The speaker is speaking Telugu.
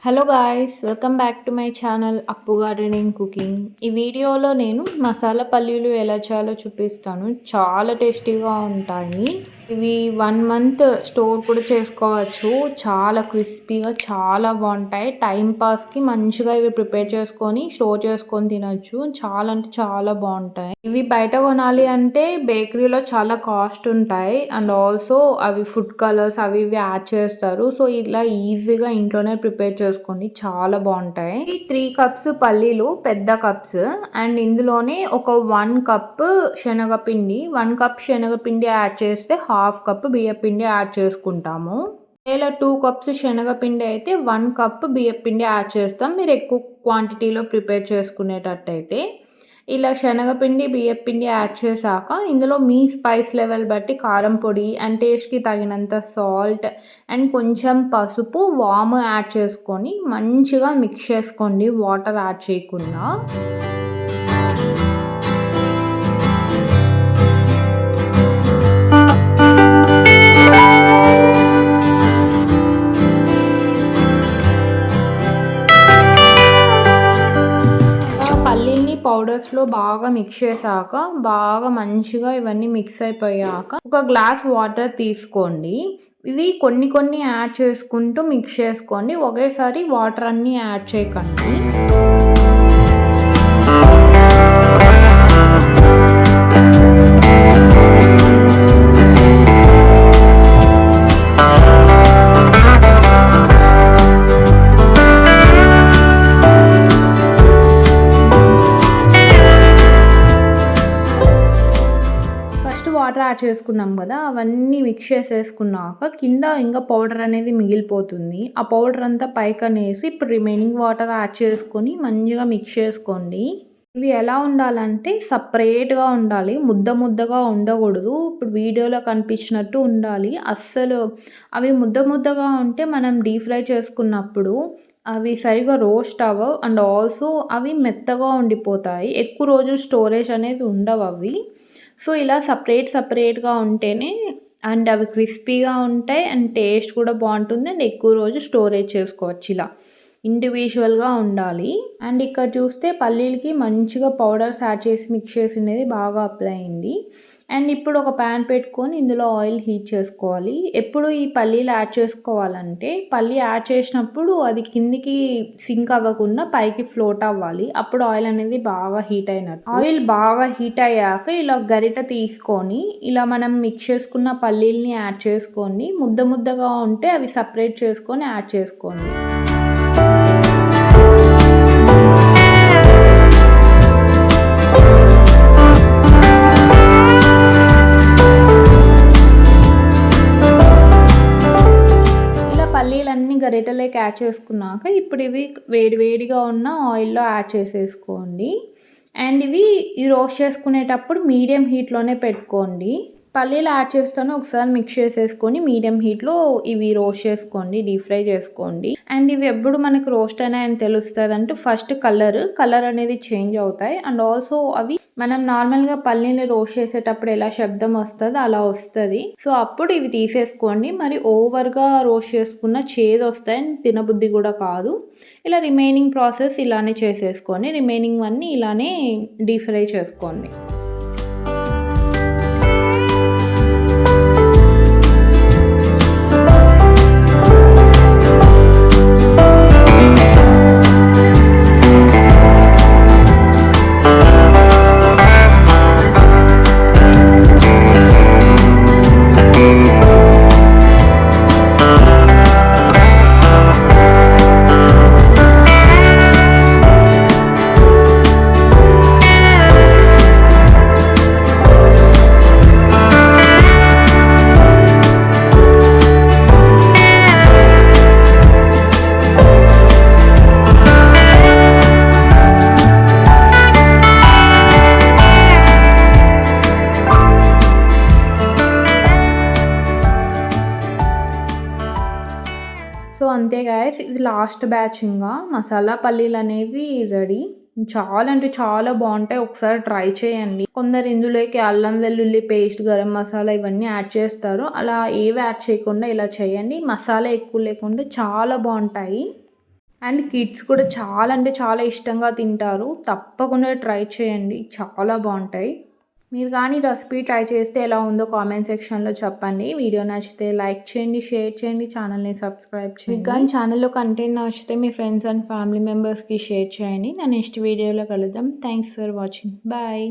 Hello guys, welcome back to my channel అప్పు గార్డెనింగ్ కుకింగ్. ఈ వీడియోలో నేను మసాలా పల్లీలు ఎలా చేయాలో చూపిస్తాను. చాలా టేస్టీగా ఉంటాయి. ఇవి 1 మంత్ స్టోర్ కూడా చేసుకోవచ్చు. చాలా క్రిస్పీగా చాలా బాగుంటాయి. టైం పాస్కి మంచిగా ఇవి ప్రిపేర్ చేసుకొని స్టోర్ చేసుకొని తినచ్చు. చాలా అంటే చాలా బాగుంటాయి. ఇవి బయట కొనాలి అంటే బేకరీలో చాలా కాస్ట్ ఉంటాయి. అండ్ ఆల్సో అవి ఫుడ్ కలర్స్ అవి ఇవి యాడ్ చేస్తారు. సో ఇలా ఈజీగా ఇంట్లోనే ప్రిపేర్ చేసుకోండి, చాలా బాగుంటాయి. 3 కప్స్ పల్లీలు పెద్ద కప్స్, అండ్ ఇందులోనే ఒక 1 కప్ శనగపిండి, 1 కప్ శనగపిండి యాడ్ చేస్తే హాఫ్ కప్ బియ్యపిండి యాడ్ చేసుకుంటాము. ఇలా 2 కప్స్ శనగపిండి అయితే 1 కప్ బియ్యపిండి యాడ్ చేస్తాం. మీరు ఎక్కువ క్వాంటిటీలో ప్రిపేర్ చేసుకునేటట్టయితే ఇలా శనగపిండి బియ్యపిండి యాడ్ చేశాక ఇందులో మీ స్పైస్ లెవెల్ బట్టి కారం పొడి అండ్ టేస్ట్కి తగినంత సాల్ట్ అండ్ కొంచెం పసుపు వాము యాడ్ చేసుకొని మంచిగా మిక్స్ చేసుకోండి, వాటర్ యాడ్ చేయకుండా. పౌడర్స్లో బాగా మిక్స్ చేశాక బాగా మంచిగా ఇవన్నీ మిక్స్ అయిపోయాక ఒక గ్లాస్ వాటర్ తీసుకోండి. ఇవి కొన్ని కొన్ని యాడ్ చేసుకుంటూ మిక్స్ చేసుకోండి, ఒకేసారి వాటర్ అన్నీ యాడ్ చేయకండి. వాటర్ యాడ్ చేసుకున్నాం కదా, అవన్నీ మిక్స్ చేసేసుకున్నాక కింద ఇంకా పౌడర్ అనేది మిగిలిపోతుంది. ఆ పౌడర్ అంతా పైకనేసి ఇప్పుడు రిమైనింగ్ వాటర్ యాడ్ చేసుకొని మంచిగా మిక్స్ చేసుకోండి. ఇవి ఎలా ఉండాలంటే సపరేట్గా ఉండాలి, ముద్ద ముద్దగా ఉండకూడదు. ఇప్పుడు వీడియోలో కనిపించినట్టు ఉండాలి. అస్సలు అవి ముద్ద ముద్దగా ఉంటే మనం డీప్ ఫ్రై చేసుకున్నప్పుడు అవి సరిగా రోస్ట్ అవ్వవు. అండ్ ఆల్సో అవి మెత్తగా ఉండిపోతాయి, ఎక్కువ రోజులు స్టోరేజ్ అనేది ఉండవు అవి. సో ఇలా సపరేట్గా ఉంటేనే అండ్ అవి క్రిస్పీగా ఉంటాయి అండ్ టేస్ట్ కూడా బాగుంటుంది అండ్ ఎక్కువ రోజు స్టోరేజ్ చేసుకోవచ్చు. ఇలా ఇండివిజువల్గా ఉండాలి. అండ్ ఇక్కడ చూస్తే పల్లీలకి మంచిగా పౌడర్స్ యాడ్ చేసి మిక్స్ చేసినది బాగా అప్లై అయింది. అండ్ ఇప్పుడు ఒక ప్యాన్ పెట్టుకొని ఇందులో ఆయిల్ హీట్ చేసుకోవాలి. ఎప్పుడు ఈ పల్లీలు యాడ్ చేసుకోవాలంటే పల్లీ యాడ్ చేసినప్పుడు అది కిందికి సింక్ అవ్వకుండా పైకి ఫ్లోట్ అవ్వాలి, అప్పుడు ఆయిల్ అనేది బాగా హీట్ అయినట్టు. ఆయిల్ బాగా హీట్ అయ్యాక ఇలా గరిట తీసుకొని ఇలా మనం మిక్స్ చేసుకున్న పల్లీల్ని యాడ్ చేసుకోండి. ముద్ద ముద్దగా ఉంటే అవి సపరేట్ చేసుకొని యాడ్ చేసుకోండి. పల్లీలన్నీ గరిటెలోకి యాడ్ చేసుకున్నాక ఇప్పుడు ఇవి వేడిగా ఉన్న ఆయిల్లో యాడ్ చేసేసుకోండి. అండ్ ఇవి రోస్ట్ చేసుకునేటప్పుడు మీడియం హీట్లోనే పెట్టుకోండి. పల్లీలు యాడ్ చేస్తాను, ఒకసారి మిక్స్ చేసేసుకొని మీడియం హీట్లో ఇవి రోస్ట్ చేసుకోండి, డీప్ ఫ్రై చేసుకోండి. అండ్ ఇవి ఎప్పుడు మనకు రోస్ట్ అయినాయని తెలుస్తుంది అంటే ఫస్ట్ కలర్ అనేది చేంజ్ అవుతాయి. అండ్ ఆల్సో అవి మనం నార్మల్గా పల్లీని రోస్ట్ చేసేటప్పుడు ఎలా శబ్దం వస్తుంది అలా వస్తుంది. సో అప్పుడు ఇవి తీసేసుకోండి. మరి ఓవర్గా రోస్ట్ చేసుకున్న చేదు వస్తాయి, తినబుద్ధి కూడా కాదు. ఇలా రిమైనింగ్ ప్రాసెస్ ఇలానే చేసేసుకోండి. రిమైనింగ్ అన్నీ ఇలానే డీప్ ఫ్రై చేసుకోండి. సో అంతే గాయస్, ఇది లాస్ట్ బ్యాచ్. ఇంకా మసాలా పల్లీలు అనేవి రెడీ. చాలా అంటే చాలా బాగుంటాయి, ఒకసారి ట్రై చేయండి. కొందరు ఇందులోకి అల్లం వెల్లుల్లి పేస్ట్, గరం మసాలా ఇవన్నీ యాడ్ చేస్తారు. అలా ఏవి యాడ్ చేయకుండా ఇలా చేయండి. మసాలా ఎక్కువ లేకుండా చాలా బాగుంటాయి. అండ్ కిడ్స్ కూడా చాలా అంటే చాలా ఇష్టంగా తింటారు. తప్పకుండా ట్రై చేయండి. చాలా బావుంటాయి. మీరు కానీ రెసిపీ ట్రై చేస్తే ఎలా ఉందో కామెంట్ సెక్షన్‌లో చెప్పండి. వీడియో నచ్చితే లైక్ చేయండి, షేర్ చేయండి, ఛానల్‌ని సబ్స్క్రైబ్ చేయండి. మీకు కానీ ఛానల్‌లో కంటెంట్ నచ్చితే మీ ఫ్రెండ్స్ అండ్ ఫ్యామిలీ మెంబర్స్‌కి షేర్ చేయండి. నా నెక్స్ట్ వీడియోలో కలుద్దాం. Thanks for watching. బాయ్.